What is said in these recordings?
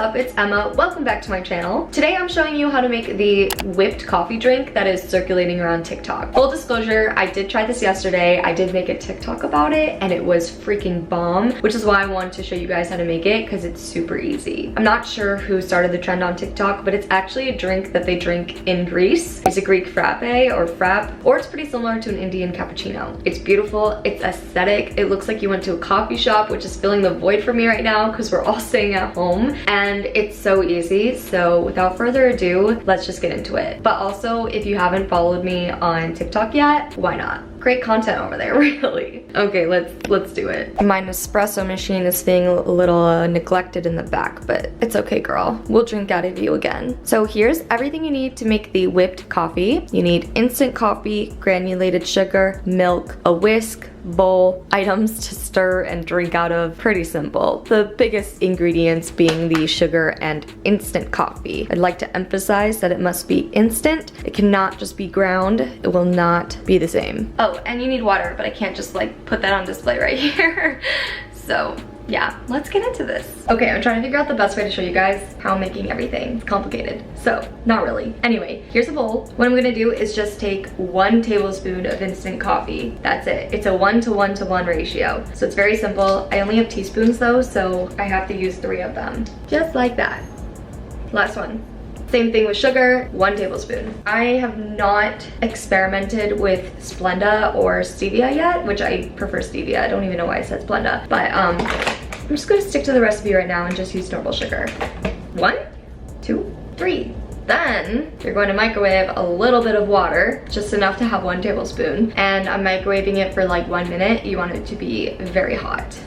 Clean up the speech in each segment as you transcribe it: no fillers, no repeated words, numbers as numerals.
up? It's Emma. Welcome back to my channel. Today I'm showing you how to make the whipped coffee drink that is circulating around TikTok. Full disclosure, I did try this yesterday. I did make a TikTok about it and it was freaking bomb, which is why I wanted to show you guys how to make it because it's super easy. I'm not sure who started the trend on TikTok, but it's actually a drink that they drink in Greece. It's a Greek frappe or frap, or it's pretty similar to an Indian cappuccino. It's beautiful, it's aesthetic. It looks like you went to a coffee shop, which is filling the void for me right now because we're all staying at home, and it's so easy. So without further ado, let's just get into it. But also, if you haven't followed me on TikTok yet, why not? Great content over there, really. Okay, let's do it. My Nespresso machine is being a little neglected in the back, but it's okay, girl. We'll drink out of you again. So here's everything you need to make the whipped coffee. You need instant coffee, granulated sugar, milk, a whisk, bowl, items to stir and drink out of. Pretty simple. The biggest ingredients being the sugar and instant coffee. I'd like to emphasize that it must be instant. It cannot just be ground. It will not be the same. Oh, and you need water, but I can't just like put that on display right here. So yeah, let's get into this. Okay, I'm trying to figure out the best way to show you guys how I'm making everything. It's complicated, so not really. Anyway, here's a bowl. What I'm gonna do is just take 1 tablespoon of instant coffee. That's it. It's a 1:1:1 ratio. So it's very simple. I only have teaspoons though, so I have to use 3 of them. Just like that. Last one. Same thing with sugar, 1 tablespoon. I have not experimented with Splenda or stevia yet, which I prefer stevia. I don't even know why I said Splenda, but I'm just gonna stick to the recipe right now and just use normal sugar. 1, 2, 3. Then you're going to microwave a little bit of water, just enough to have 1 tablespoon, and I'm microwaving it for like 1 minute. You want it to be very hot.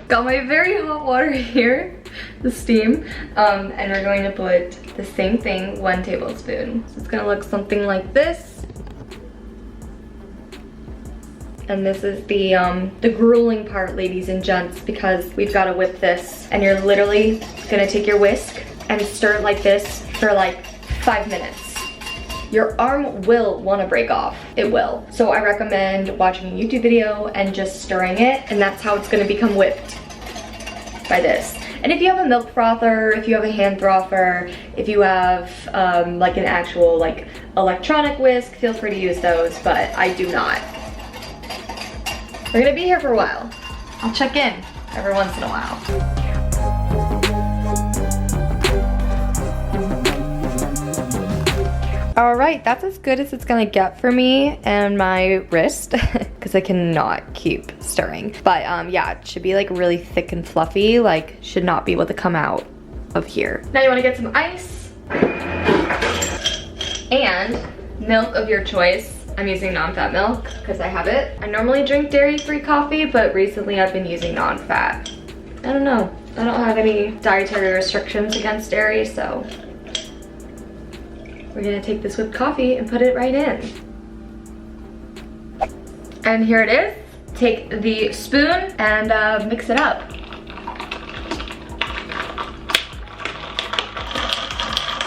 Got my very hot water here, the steam, and we're going to put the same thing, 1 tablespoon. So it's gonna look something like this. And this is the grueling part, ladies and gents, because we've got to whip this, and you're literally gonna take your whisk and stir it like this for like 5 minutes. Your arm will want to break off. It will. So I recommend watching a YouTube video and just stirring it, and that's how it's gonna become whipped, by this. And if you have a milk frother, if you have a hand frother, if you have like an actual like electronic whisk, feel free to use those, but I do not. We're gonna be here for a while. I'll check in every once in a while. All right, that's as good as it's gonna get for me and my wrist, because I cannot keep stirring. But yeah, it should be like really thick and fluffy, like should not be able to come out of here. Now you wanna get some ice and milk of your choice. I'm using non-fat milk because I have it. I normally drink dairy-free coffee, but recently I've been using non-fat. I don't know, I don't have any dietary restrictions against dairy, so we're gonna take this whipped coffee and put it right in. And here it is. Take the spoon and mix it up.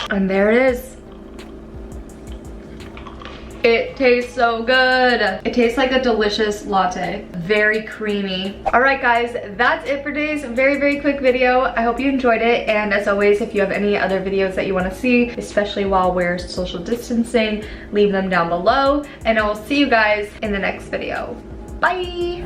And there it is. It tastes so good. It tastes like a delicious latte. Very creamy. All right, guys, that's it for today's very, very quick video. I hope you enjoyed it. And as always, if you have any other videos that you want to see, especially while we're social distancing, leave them down below. And I will see you guys in the next video. Bye.